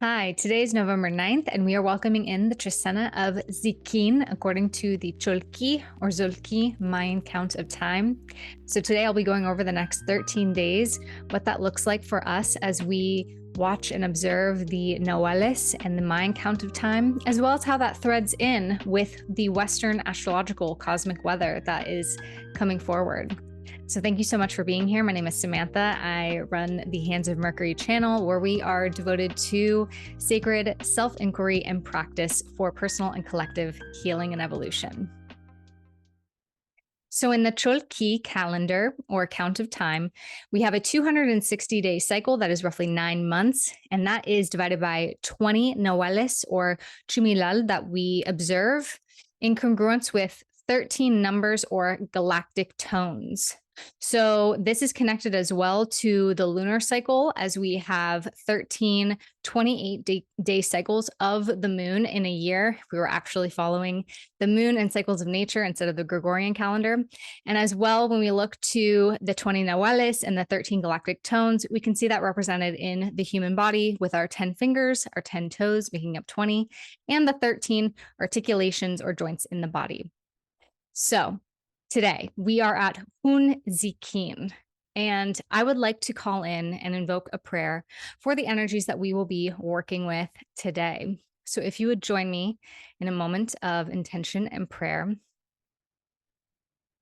Hi, today is November 9th, and we are welcoming in the Trecena of Tz'Ikin according to the Cholq'Ij or Zulki Mayan count of time. So today I'll be going over the next 13 days, what that looks like for us as we watch and observe the Noales and the Mayan count of time, as well as how that threads in with the Western astrological cosmic weather that is coming forward. So thank you so much for being here. My name is Samantha. I run the Hands of Mercury channel, where we are devoted to sacred self-inquiry and practice for personal and collective healing and evolution. So in the Cholq'Ij calendar or count of time, we have a 260-day cycle that is roughly 9 months, and that is divided by 20 Noales or Chumilal that we observe in congruence with 13 numbers or galactic tones. So this is connected as well to the lunar cycle, as we have 13 28-day cycles of the moon in a year. If we were actually following the moon and cycles of nature instead of the Gregorian calendar. And as well, when we look to the 20 Nahuales and the 13 galactic tones, we can see that represented in the human body with our 10 fingers, our 10 toes, making up 20, and the 13 articulations or joints in the body. So today we are at Tz'Ikin, and I would like to call in and invoke a prayer for the energies that we will be working with today. So if you would join me in a moment of intention and prayer.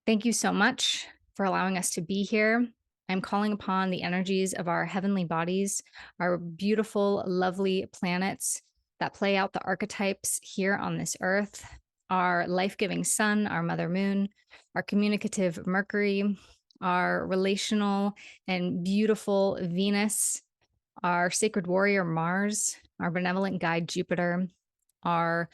Thank you so much for allowing us to be here. I'm calling upon the energies of our heavenly bodies, our beautiful, lovely planets that play out the archetypes here on this earth, our life-giving sun, our mother moon, our communicative Mercury, our relational and beautiful Venus, our sacred warrior Mars, our benevolent guide Jupiter, our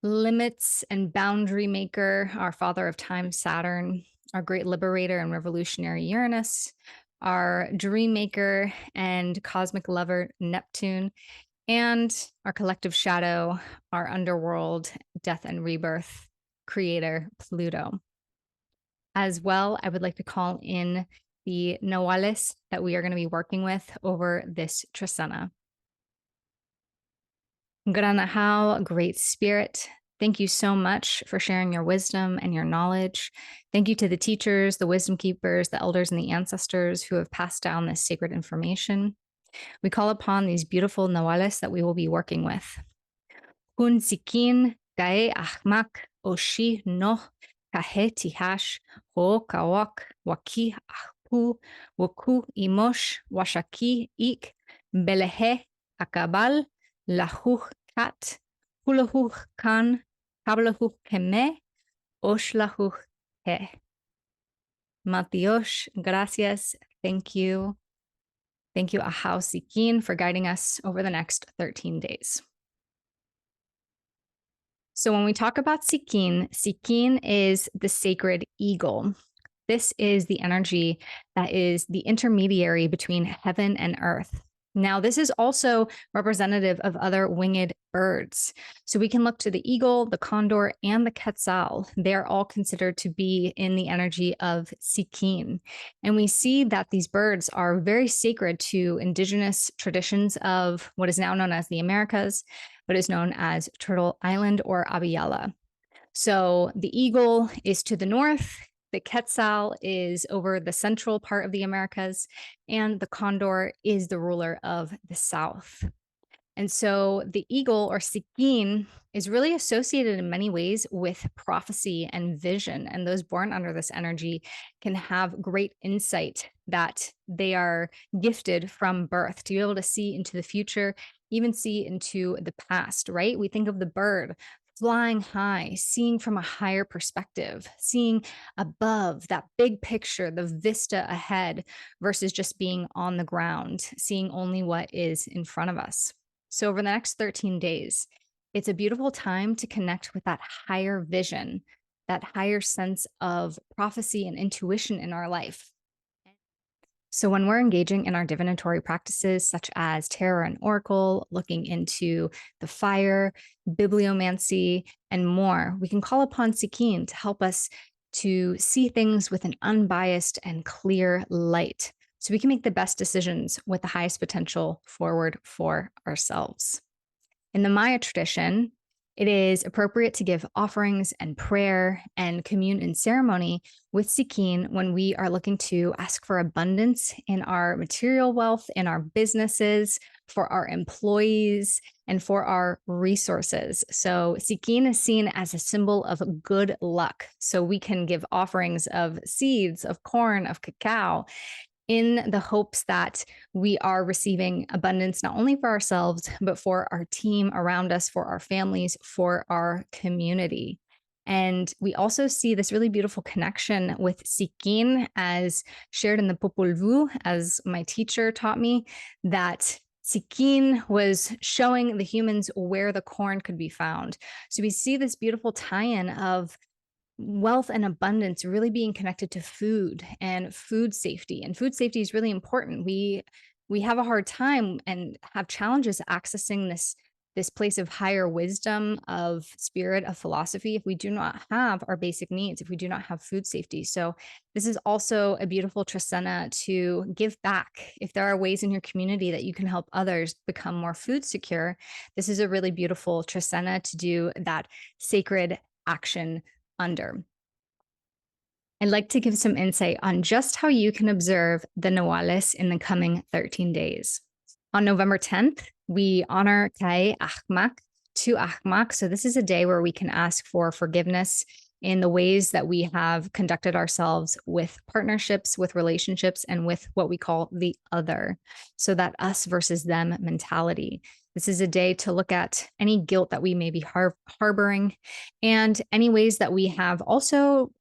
limits and boundary maker, our father of time Saturn, our great liberator and revolutionary Uranus, our dream maker and cosmic lover Neptune, and our collective shadow, our underworld, death and rebirth creator Pluto. As well, I would like to call in the Noales that we are going to be working with over this Trecena. Granahau, great spirit, thank you so much for sharing your wisdom and your knowledge. Thank you to the teachers, the wisdom keepers, the elders, and the ancestors who have passed down this sacred information. We call upon these beautiful Nawales that we will be working with. Hun Tz'Ikin, Gae Ahmak, Oshi No, Kahe Tihash, Ho Kawak, Waki Ahpu, Woku Imosh, Washaki Ik, Belehe, Akabal, Lahuch Kat, Hulahuch Kan, Kablahuch Keme, Oshlahuch He. Matiosh, gracias, thank you. Thank you, Ahau Tz'Ikin, for guiding us over the next 13 days. So when we talk about Tz'Ikin, Tz'Ikin is the sacred eagle. This is the energy that is the intermediary between heaven and earth. Now, this is also representative of other winged birds. So we can look to the eagle, the condor, and the quetzal. They're all considered to be in the energy of Tz'Ikin. And we see that these birds are very sacred to indigenous traditions of what is now known as the Americas, but is known as Turtle Island or Abiyala. So the eagle is to the north, the quetzal is over the central part of the Americas, and the condor is the ruler of the south. And so the eagle or Tz'Ikin is really associated in many ways with prophecy and vision. And those born under this energy can have great insight that they are gifted from birth to be able to see into the future, even see into the past, right? We think of the bird flying high, seeing from a higher perspective, seeing above that big picture, the vista ahead, versus just being on the ground, seeing only what is in front of us. So over the next 13 days, it's a beautiful time to connect with that higher vision, that higher sense of prophecy and intuition in our life. So when we're engaging in our divinatory practices, such as tarot and oracle, looking into the fire, bibliomancy, and more, we can call upon Tz'Ikin to help us to see things with an unbiased and clear light, so we can make the best decisions with the highest potential forward for ourselves. In the Maya tradition, it is appropriate to give offerings and prayer and commune in ceremony with Tz'Ikin when we are looking to ask for abundance in our material wealth, in our businesses, for our employees, and for our resources. So Tz'Ikin is seen as a symbol of good luck. So we can give offerings of seeds, of corn, of cacao, in the hopes that we are receiving abundance, not only for ourselves, but for our team around us, for our families, for our community. And we also see this really beautiful connection with Tz'Ikin as shared in the Popol Vuh, as my teacher taught me, that Tz'Ikin was showing the humans where the corn could be found. So we see this beautiful tie-in of wealth and abundance really being connected to food and food safety. And food safety is really important. We have a hard time and have challenges accessing this place of higher wisdom, of spirit, of philosophy, if we do not have our basic needs, if we do not have food safety. So this is also a beautiful Trecena to give back. If there are ways in your community that you can help others become more food secure, this is a really beautiful Trecena to do that sacred action under. I'd like to give some insight on just how you can observe the Nawales in the coming 13 days. On November 10th, we honor Kai Achmak to Achmak. So this is a day where we can ask for forgiveness in the ways that we have conducted ourselves with partnerships, with relationships, and with what we call the other. So that us versus them mentality. This is a day to look at any guilt that we may be harboring and any ways that we have also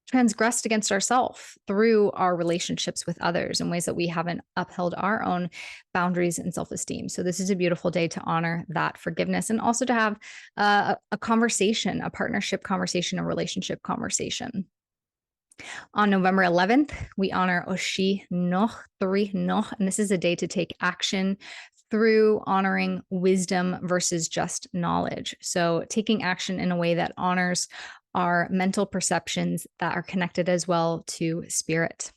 transgressed against ourselves through our relationships with others in ways that we haven't upheld our own boundaries and self-esteem. So this is a beautiful day to honor that forgiveness and also to have a conversation, a partnership conversation, a relationship conversation. On November 11th, we honor Oshi Noh, 3 Noh, and this is a day to take action through honoring wisdom versus just knowledge. So taking action in a way that honors our mental perceptions that are connected as well to spirit.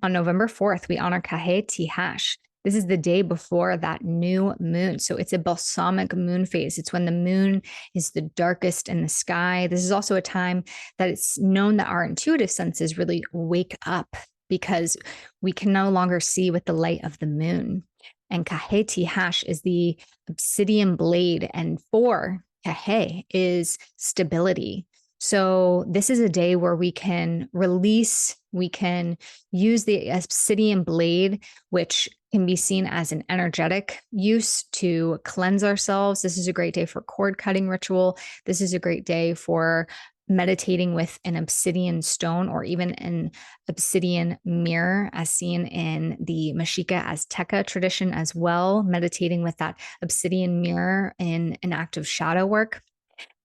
On November 4th, we honor Kahe Tihash. This is the day before that new moon. So it's a balsamic moon phase. It's when the moon is the darkest in the sky. This is also a time that it's known that our intuitive senses really wake up because we can no longer see with the light of the moon. And Kahe Tihash is the obsidian blade, and for Kahe is stability. So this is a day where we can release, we can use the obsidian blade, which can be seen as an energetic use to cleanse ourselves. This is a great day for cord cutting ritual. This is a great day for meditating with an obsidian stone or even an obsidian mirror, as seen in the Mexica Azteca tradition as well, meditating with that obsidian mirror in an act of shadow work.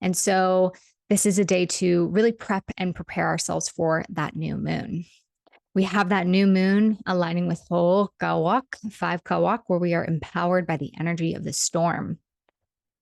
And so this is a day to really prep and prepare ourselves for that new moon. We have that new moon aligning with Cholq'Ij, 5 Kawak, where we are empowered by the energy of the storm.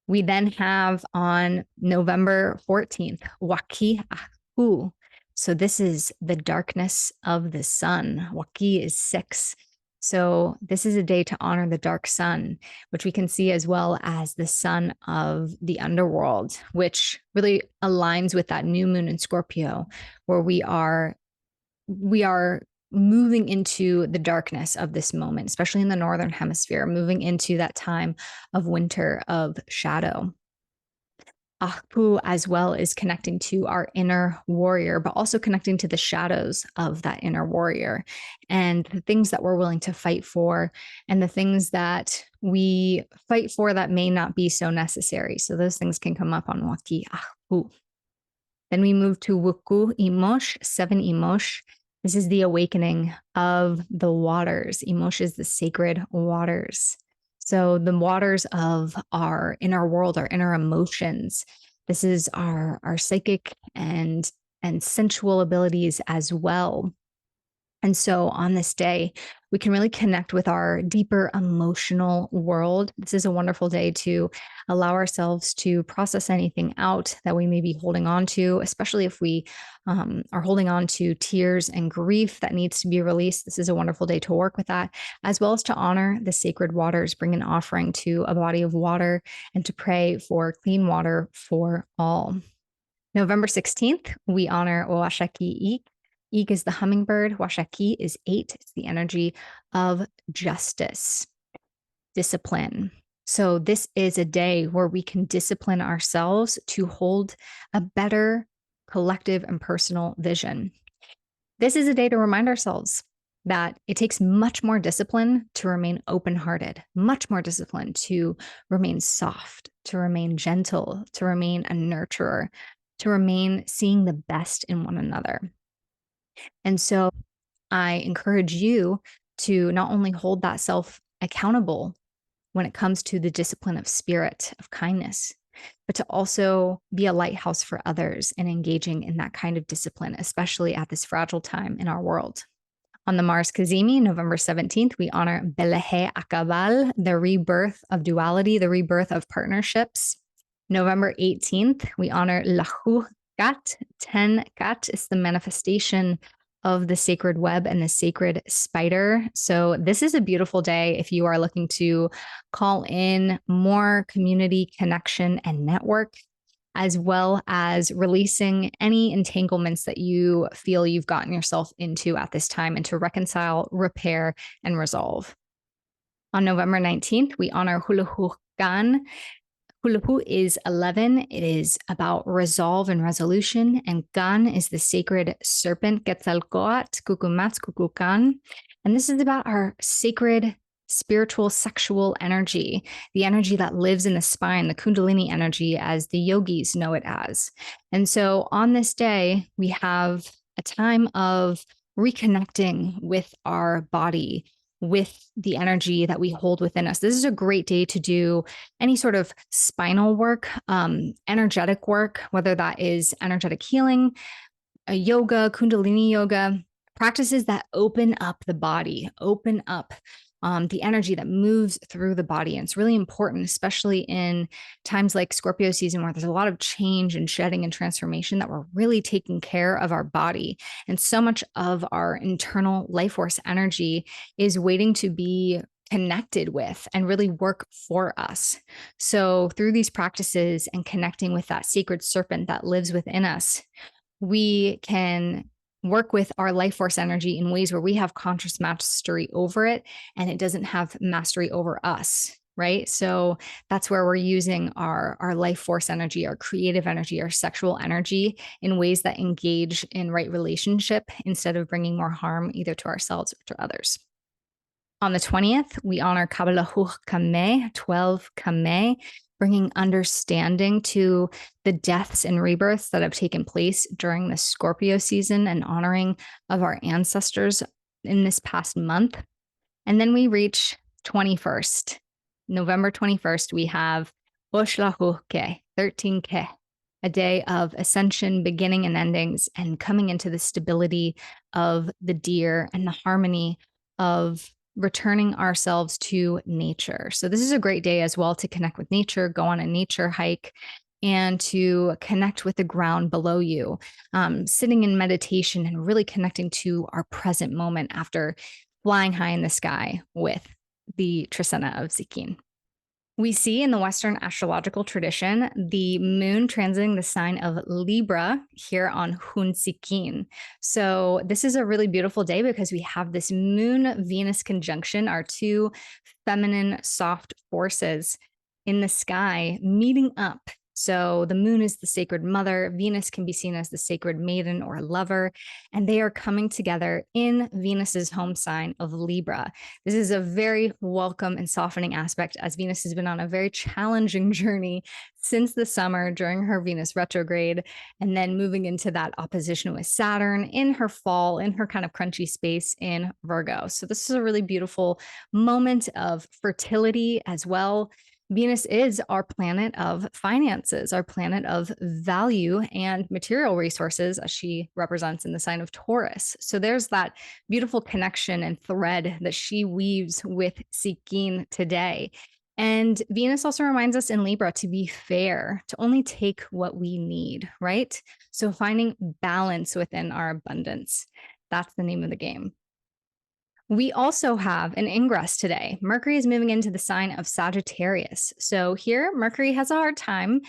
We then have on November 14th, Waki-Aku. So this is the darkness of the sun. Waki is 6. So this is a day to honor the dark sun, which we can see as well as the sun of the underworld, which really aligns with that new moon in Scorpio, where we are moving into the darkness of this moment, especially in the Northern Hemisphere, moving into that time of winter, of shadow. Ahpu as well is connecting to our inner warrior, but also connecting to the shadows of that inner warrior and the things that we're willing to fight for and the things that we fight for that may not be so necessary. So those things can come up on Waki Ahpu. Then we move to Wuku Imosh, 7 Imosh. This is the awakening of the waters. Imosh is the sacred waters. So the waters of our inner world, our inner emotions. This is our psychic and sensual abilities as well. And so on this day, We can really connect with our deeper emotional world. This is a wonderful day to allow ourselves to process anything out that we may be holding on to, especially if we are holding on to tears and grief that needs to be released. This is a wonderful day to work with that, as well as to honor the sacred waters, bring an offering to a body of water, and to pray for clean water for all. November 16th, we honor Oashaki. Ik is the hummingbird. Washaki is 8. It's the energy of justice, discipline. So this is a day where we can discipline ourselves to hold a better collective and personal vision. This is a day to remind ourselves that it takes much more discipline to remain open-hearted, much more discipline to remain soft, to remain gentle, to remain a nurturer, to remain seeing the best in one another. And so I encourage you to not only hold that self accountable when it comes to the discipline of spirit, of kindness, but to also be a lighthouse for others in engaging in that kind of discipline, especially at this fragile time in our world. On the Mars Kazemi, November 17th, we honor Belehe Akabal, the rebirth of duality, the rebirth of partnerships. November 18th, we honor Lahu Kat. 10 Kat is the manifestation of the sacred web and the sacred spider. So this is a beautiful day if you are looking to call in more community connection and network, as well as releasing any entanglements that you feel you've gotten yourself into at this time, and to reconcile, repair, and resolve. On November 19th, we honor Huluhukan. Huluhu is 11. It is about resolve and resolution. And Gan is the sacred serpent, Quetzalcoatl, Cucumatz, Cucucan. And this is about our sacred spiritual sexual energy, the energy that lives in the spine, the Kundalini energy, as the yogis know it as. And so on this day, we have a time of reconnecting with our body, with the energy that we hold within us. This is a great day to do any sort of spinal work, energetic work, whether that is energetic healing, a yoga, Kundalini yoga, practices that open up the body, open up the energy that moves through the body. And it's really important, especially in times like Scorpio season, where there's a lot of change and shedding and transformation, that we're really taking care of our body. And so much of our internal life force energy is waiting to be connected with and really work for us. So through these practices and connecting with that sacred serpent that lives within us, we can work with our life force energy in ways where we have conscious mastery over it, and it doesn't have mastery over us, right? So that's where we're using our life force energy, our creative energy, our sexual energy in ways that engage in right relationship, instead of bringing more harm either to ourselves or to others. On the 20th, we honor Kabbalah Kame, 12 Kame, bringing understanding to the deaths and rebirths that have taken place during the Scorpio season, and honoring of our ancestors in this past month. And then we reach 21st, November 21st, we have Oshlahuke, 13Ke, a day of ascension, beginning and endings, and coming into the stability of the deer and the harmony of returning ourselves to nature. So this is a great day as well to connect with nature, go on a nature hike, and to connect with the ground below you, sitting in meditation and really connecting to our present moment after flying high in the sky with the Trecena of Tz'Ikin. We see in the Western astrological tradition the moon transiting the sign of Libra here on Tz'Ikin. So this is a really beautiful day because we have this moon-Venus conjunction, our two feminine soft forces in the sky meeting up. So the moon is the sacred mother. Venus can be seen as the sacred maiden or lover, and they are coming together in Venus's home sign of Libra. This is a very welcome and softening aspect, as Venus has been on a very challenging journey since the summer during her Venus retrograde, and then moving into that opposition with Saturn in her fall, in her kind of crunchy space in Virgo. So this is a really beautiful moment of fertility as well. Venus is our planet of finances, our planet of value and material resources, as she represents in the sign of Taurus. So there's that beautiful connection and thread that she weaves with Tz'Ikin today. And Venus also reminds us in Libra to be fair, to only take what we need, right? So finding balance within our abundance. That's the name of the game. We also have an ingress today. Mercury is moving into the sign of Sagittarius. So here, Mercury has a hard time,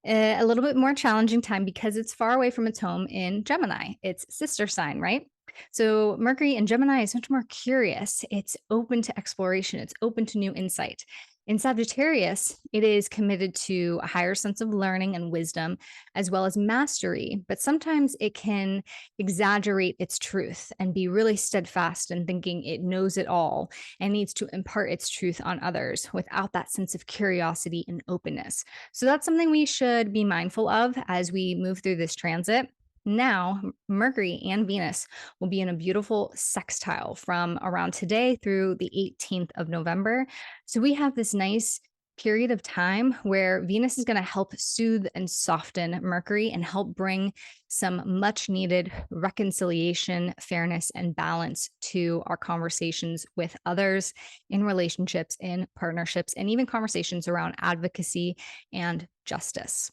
a little bit more challenging time because it's far away from its home in Gemini, its sister sign, right? So Mercury in Gemini is much more curious. It's open to exploration. It's open to new insight. In Sagittarius, it is committed to a higher sense of learning and wisdom, as well as mastery. But sometimes it can exaggerate its truth and be really steadfast in thinking it knows it all and needs to impart its truth on others without that sense of curiosity and openness. So that's something we should be mindful of as we move through this transit. Now, Mercury and Venus will be in a beautiful sextile from around today through the 18th of November. So we have this nice period of time where Venus is going to help soothe and soften Mercury and help bring some much needed reconciliation, fairness, and balance to our conversations with others in relationships, in partnerships, and even conversations around advocacy and justice.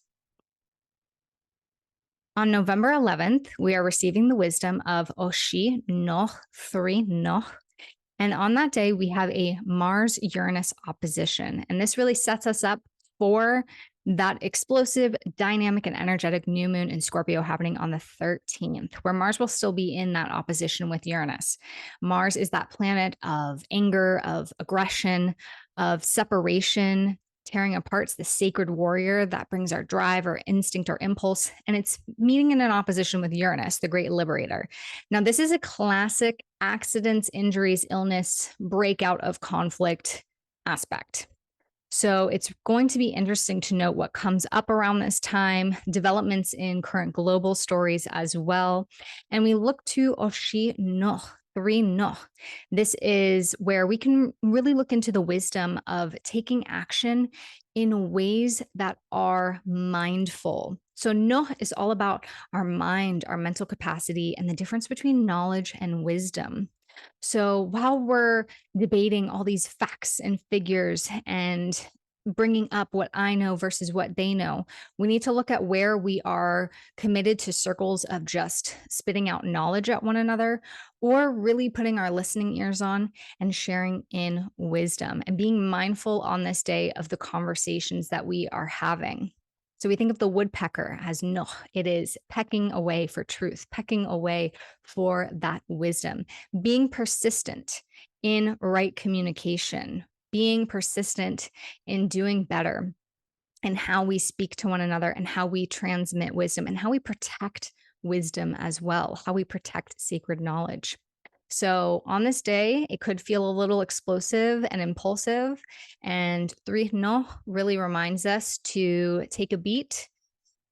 On November 11th, we are receiving the wisdom of Oshi Noh 3 Noh. And on that day, we have a Mars-Uranus opposition. And this really sets us up for that explosive, dynamic, and energetic new moon in Scorpio happening on the 13th, where Mars will still be in that opposition with Uranus. Mars is that planet of anger, of aggression, of separation, tearing apart the sacred warrior that brings our drive, our instinct, our impulse. And it's meeting in an opposition with Uranus, the great liberator. Now, this is a classic accidents, injuries, illness, breakout of conflict aspect. So it's going to be interesting to note what comes up around this time, developments in current global stories as well. And we look to Oshi No 3 No. This is where we can really look into the wisdom of taking action in ways that are mindful. So No is all about our mind, our mental capacity, and the difference between knowledge and wisdom. So while we're debating all these facts and figures and bringing up what I know versus what they know, we need to look at where we are committed to circles of just spitting out knowledge at one another, or really putting our listening ears on and sharing in wisdom and being mindful on this day of the conversations that we are having. So we think of the woodpecker as no, it is pecking away for truth, pecking away for that wisdom, being persistent in right communication, being persistent in doing better, and how we speak to one another and how we transmit wisdom and how we protect wisdom as well, how we protect sacred knowledge. So on this day, it could feel a little explosive and impulsive. And 3 No really reminds us to take a beat,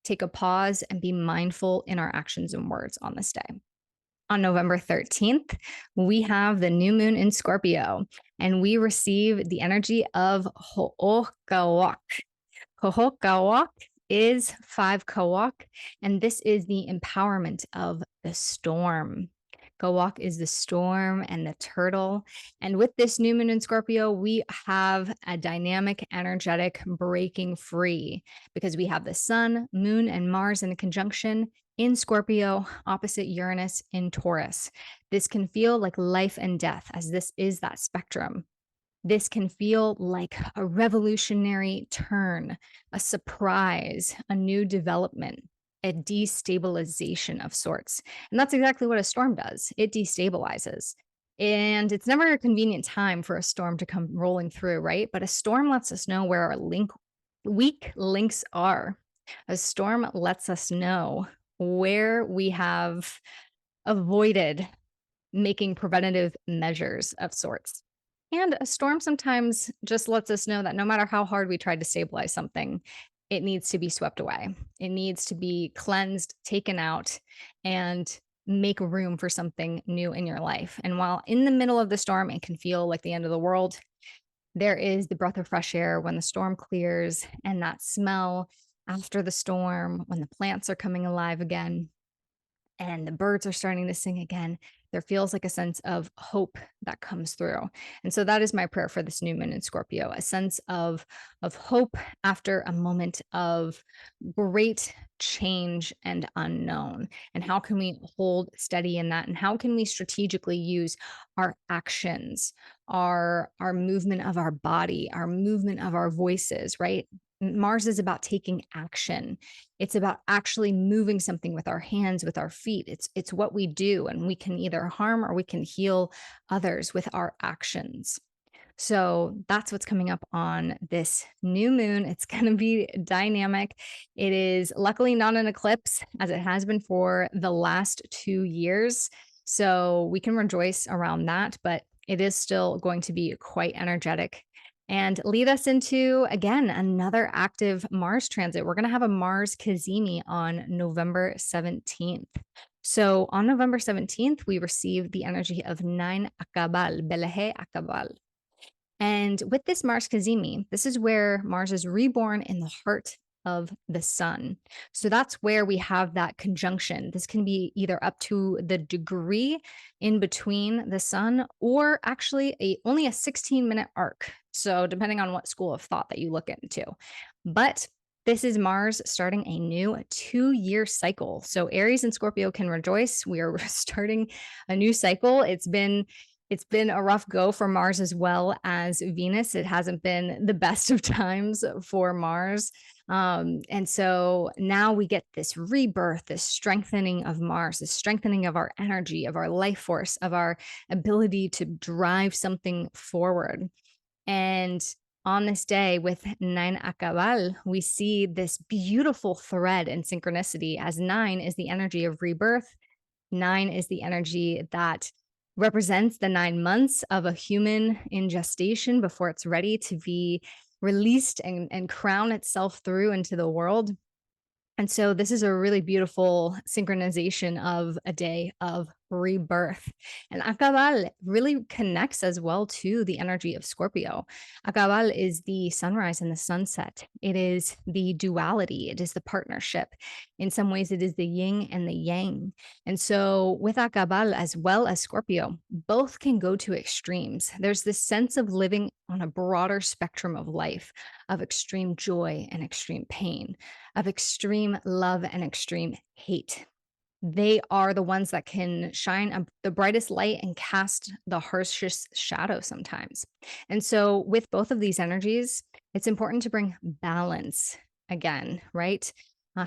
take a pause, and be mindful in our actions and words on this day. On November 13th, we have the new moon in Scorpio, and we receive the energy of Ho'okawak. Ho'okawak is 5 Kawak, and this is the empowerment of the storm. Kawak is the storm and the turtle. And with this new moon in Scorpio, we have a dynamic, energetic breaking free because we have the sun, moon, and Mars in a conjunction in Scorpio opposite Uranus in Taurus. This can feel like life and death, as this is that spectrum. This can feel like a revolutionary turn, a surprise, a new development, a destabilization of sorts. And that's exactly what a storm does. It destabilizes. And it's never a convenient time for a storm to come rolling through, right? But a storm lets us know where our weak links are. A storm lets us know where we have avoided making preventative measures of sorts. And a storm sometimes just lets us know that no matter how hard we tried to stabilize something, it needs to be swept away. It needs to be cleansed, taken out, and make room for something new in your life. And while in the middle of the storm, it can feel like the end of the world, There is the breath of fresh air when the storm clears, and that smell after the storm when the plants are coming alive again and the birds are starting to sing again. There feels like a sense of hope that comes through. And so that is my prayer for this new moon in Scorpio, a sense of hope after a moment of great change and unknown. And how can we hold steady in that? And how can we strategically use our actions, our movement of our body, our movement of our voices, right? Mars is about taking action. It's about actually moving something with our hands, with our feet. It's what we do, and we can either harm or we can heal others with our actions. So that's what's coming up on this new moon. It's going to be dynamic. It is luckily not an eclipse as it has been for the last 2 years. So we can rejoice around that, but it is still going to be quite energetic and lead us into, again, another active Mars transit. We're going to have a Mars Cazimi on November 17th. So on November 17th, we receive the energy of 9 Akabal, Belehe Akabal. And with this Mars Cazimi, this is where Mars is reborn in the heart of the sun. So that's where we have that conjunction. This can be either up to the degree in between the sun or actually only a 16-minute arc. So depending on what school of thought that you look into. But this is Mars starting a new 2-year cycle. So Aries and Scorpio can rejoice. We are starting a new cycle. It's been a rough go for Mars as well as Venus. It hasn't been the best of times for Mars. And so now we get this rebirth, this strengthening of Mars, this strengthening of our energy, of our life force, of our ability to drive something forward. And on this day with 9 Akabal, we see this beautiful thread and synchronicity as 9 is the energy of rebirth. 9 is the energy that represents the 9 months of a human in gestation before it's ready to be released and crown itself through into the world. And so this is a really beautiful synchronization of a day of rebirth. And Akabal really connects as well to the energy of Scorpio. Akabal is the sunrise and the sunset. It is the duality. It is the partnership. In some ways, it is the yin and the yang. And so with Akabal as well as Scorpio, both can go to extremes. There's this sense of living on a broader spectrum of life, of extreme joy and extreme pain, of extreme love and extreme hate. They are the ones that can shine the brightest light and cast the harshest shadow sometimes. And so, with both of these energies, it's important to bring balance again, right?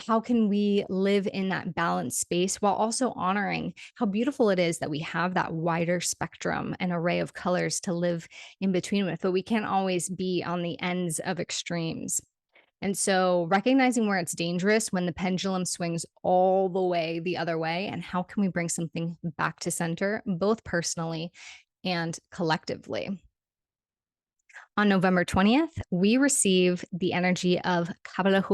How can we live in that balanced space while also honoring how beautiful it is that we have that wider spectrum and array of colors to live in between with, but we can't always be on the ends of extremes. And so recognizing where it's dangerous when the pendulum swings all the way the other way, and how can we bring something back to center, both personally and collectively. On November 20th, we receive the energy of Kabbalah,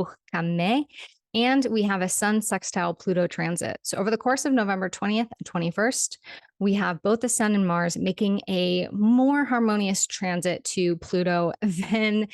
and we have a Sun sextile Pluto transit. So over the course of November 20th and 21st, we have both the Sun and Mars making a more harmonious transit to Pluto than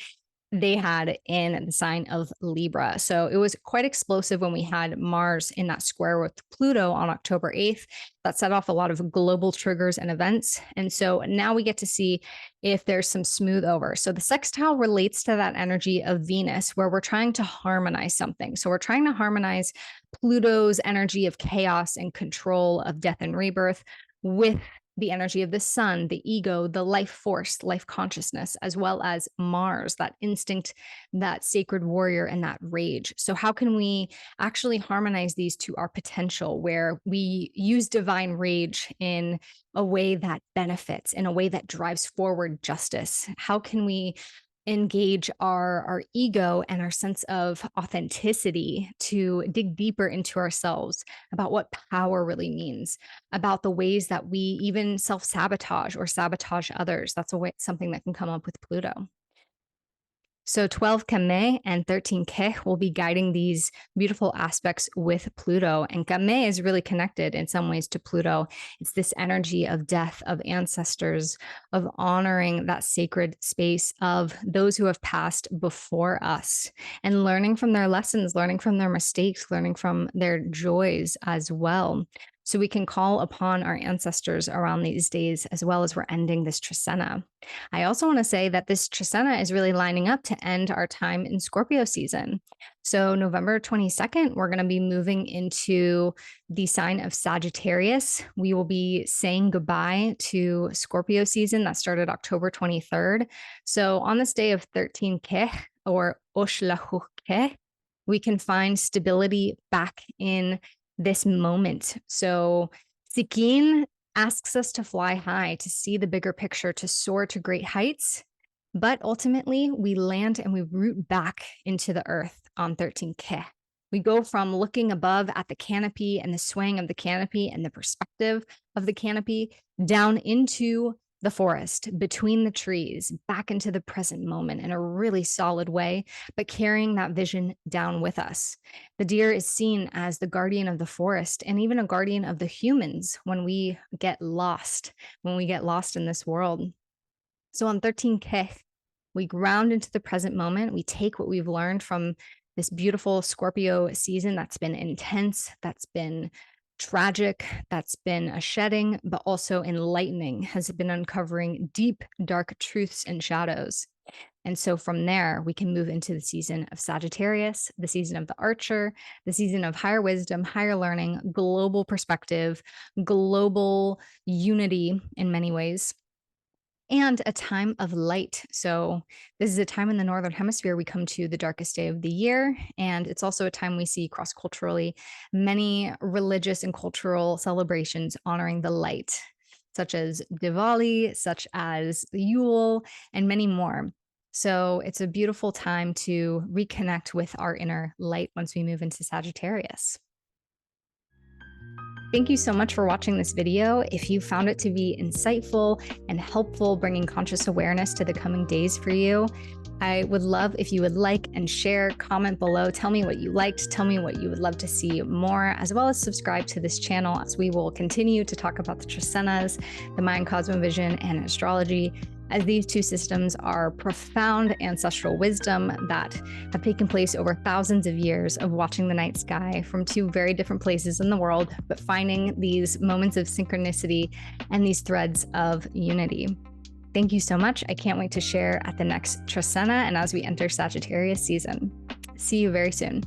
they had in the sign of Libra. So it was quite explosive when we had Mars in that square with Pluto on October 8th. That set off a lot of global triggers and events. And so now we get to see if there's some smooth over. So the sextile relates to that energy of Venus, where we're trying to harmonize something. So we're trying to harmonize Pluto's energy of chaos and control, of death and rebirth, with the energy of the sun, the ego, the life force, life consciousness, as well as Mars, that instinct, that sacred warrior, and that rage. So, how can we actually harmonize these to our potential, where we use divine rage in a way that benefits, in a way that drives forward justice? How can we engage our ego and our sense of authenticity to dig deeper into ourselves about what power really means, about the ways that we even self-sabotage or sabotage others? That's something that can come up with Pluto. So 12 Kame and 13 Ke will be guiding these beautiful aspects with Pluto. And Kame is really connected in some ways to Pluto. It's this energy of death, of ancestors, of honoring that sacred space of those who have passed before us and learning from their lessons, learning from their mistakes, learning from their joys as well. So we can call upon our ancestors around these days, as well as we're ending this Trecena. I also want to say that this Trecena is really lining up to end our time in Scorpio season. So November 22nd, we're going to be moving into the sign of Sagittarius. We will be saying goodbye to Scorpio season that started October 23rd. So on this day of 13 Ke or Ke, we can find stability back in this moment. So Tz'Ikin asks us to fly high, to see the bigger picture, to soar to great heights. But ultimately, we land and we root back into the earth on 13 Ke. We go from looking above at the canopy and the swaying of the canopy and the perspective of the canopy down into the forest, between the trees, back into the present moment in a really solid way, but carrying that vision down with us. The deer is seen as the guardian of the forest and even a guardian of the humans when we get lost, in this world. So on 13 Kech, we ground into the present moment. We take what we've learned from this beautiful Scorpio season that's been intense, that's been tragic, that's been a shedding, but also enlightening, has been uncovering deep, dark truths and shadows. And so from there, we can move into the season of Sagittarius, the season of the Archer, the season of higher wisdom, higher learning, global perspective, global unity in many ways, and a time of light. So this is a time in the Northern Hemisphere we come to the darkest day of the year. And it's also a time we see cross-culturally many religious and cultural celebrations honoring the light, such as Diwali, such as Yule, and many more. So it's a beautiful time to reconnect with our inner light once we move into Sagittarius. Thank you so much for watching this video. If you found it to be insightful and helpful, bringing conscious awareness to the coming days for you, I would love if you would like and share, comment below, tell me what you liked, tell me what you would love to see more, as well as subscribe to this channel as we will continue to talk about the Trecenas, the Mayan Cosmovision, and astrology, as these two systems are profound ancestral wisdom that have taken place over thousands of years of watching the night sky from two very different places in the world, but finding these moments of synchronicity and these threads of unity. Thank you so much. I can't wait to share at the next Trecena and as we enter Sagittarius season. See you very soon.